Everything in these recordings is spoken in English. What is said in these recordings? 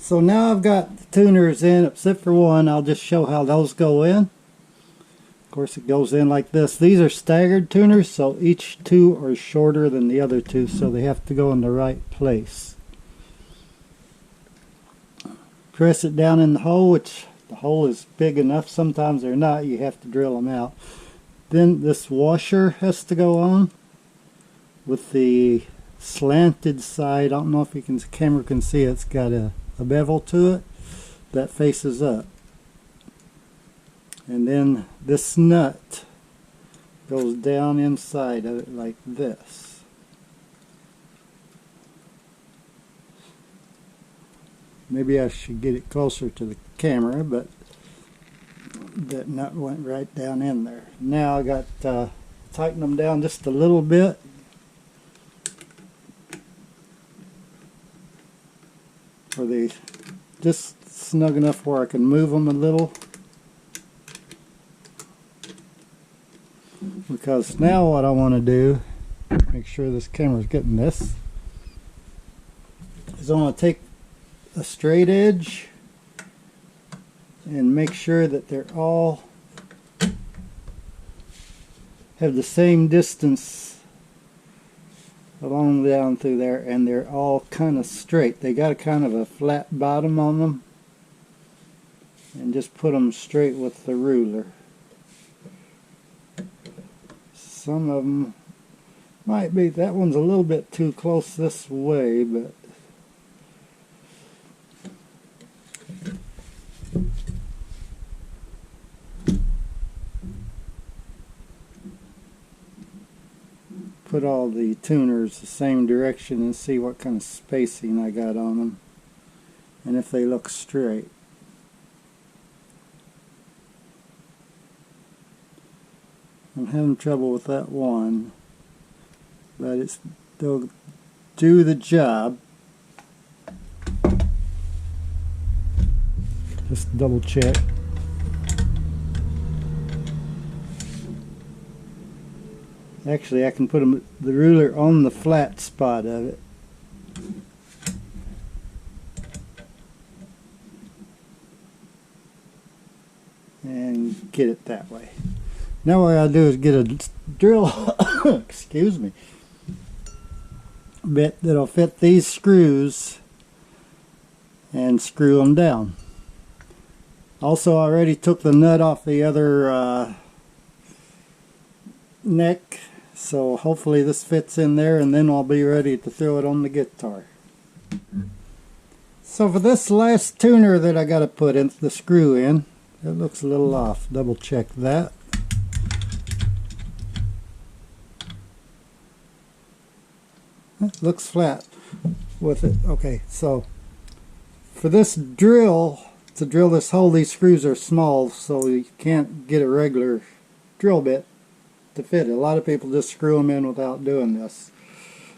So now I've got the tuners in, except for one. I'll just show how those go in. Of course, it goes in like this. These are staggered tuners, so each two are shorter than the other two, so they have to go in the right place. Press it down in the hole, which the hole is big enough. Sometimes they're not. You have to drill them out. Then this washer has to go on with the slanted side. I don't know if you can, the camera can see it. It's got a bevel to it that faces up. And then this nut goes down inside of it like this. Maybe I should get it closer to the camera, but that nut went right down in there. Now I got tighten them down just a little bit. Are they just snug enough where I can move them a little? Because now what I want to do, make sure this camera's getting this, is I want to take a straight edge and make sure that they're all have the same distance along down through there, and they're all kind of straight. They got a kind of a flat bottom on them, and just put them straight with the ruler. Some of them might be, that one's a little bit too close this way, but put all the tuners the same direction and see what kind of spacing I got on them and if they look straight. I'm having trouble with that one, but they'll do the job. Just double check. Actually, I can put the ruler on the flat spot of it. And get it that way. Now what I'll do is get a drill, excuse me, bit that'll fit these screws and screw them down. Also, I already took the nut off the other neck, so hopefully this fits in there, and then I'll be ready to throw it on the guitar. So for this last tuner that I got to put in the screw in, it looks a little off. Double check that. It looks flat with it. Okay, so for this drill, to drill this hole, these screws are small, so you can't get a regular drill bit to fit it. A lot of people just screw them in without doing this.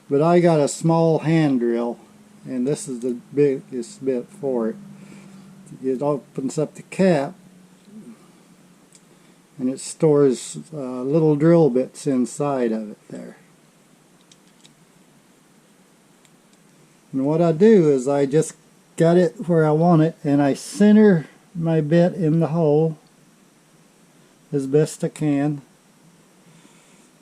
But I got a small hand drill, and this is the biggest bit for it. It opens up the cap, and it stores little drill bits inside of it there. And what I do is I just got it where I want it, and I center my bit in the hole as best I can,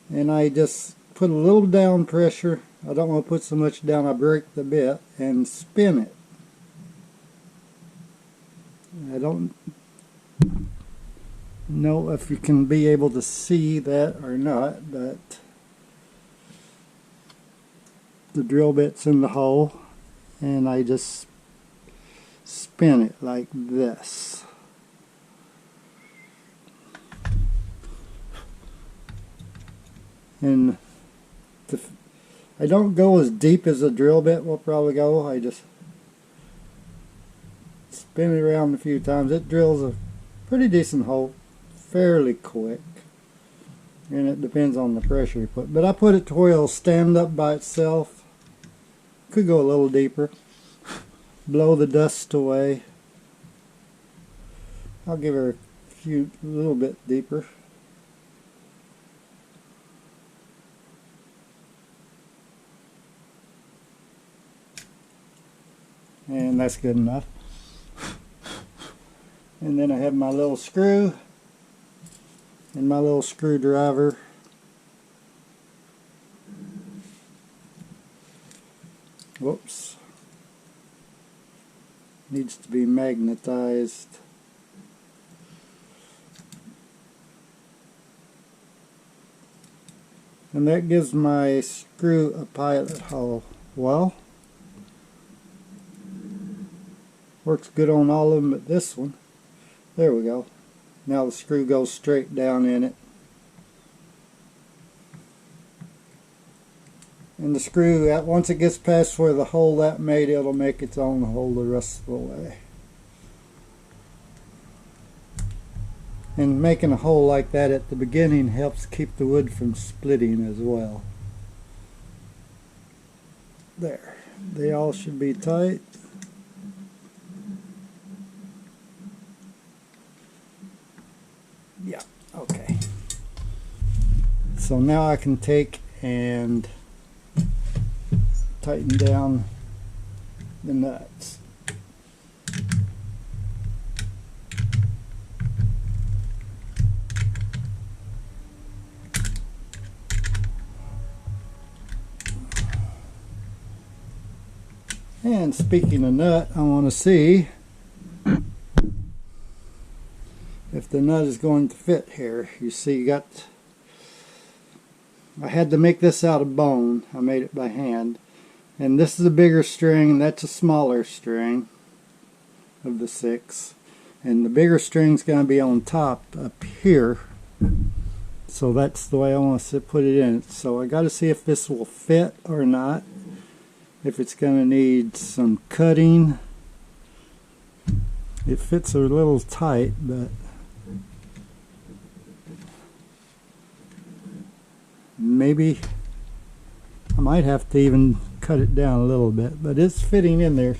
and I just put a little down pressure. I don't want to put so much down I break the bit, and spin it. I don't know if you can be able to see that or not, but the drill bit's in the hole, and I just spin it like this. And I don't go as deep as the drill bit will probably go. I just spin it around a few times. It drills a pretty decent hole fairly quick, and it depends on the pressure you put. But I put it to where it'll stand up by itself. Could go a little deeper. Blow the dust away. I'll give her a little bit deeper. And that's good enough. And then I have my little screw and my little screwdriver. Whoops. Needs to be magnetized. And that gives my screw a pilot hole. Well, works good on all of them but this one. There we go. Now the screw goes straight down in it. And the screw, once it gets past where the hole that made, it'll make its own hole the rest of the way. And making a hole like that at the beginning helps keep the wood from splitting as well. There. They all should be tight. Yeah, okay. So now I can take and tighten down the nuts. And speaking of nut, I want to see if the nut is going to fit here. You see, I had to make this out of bone. I made it by hand. And this is a bigger string, and that's a smaller string of the 6. And the bigger string's going to be on top up here. So that's the way I want to put it in. So I got to see if this will fit or not. If it's going to need some cutting. It fits a little tight, but maybe I might have to even cut it down a little bit, but it's fitting in there.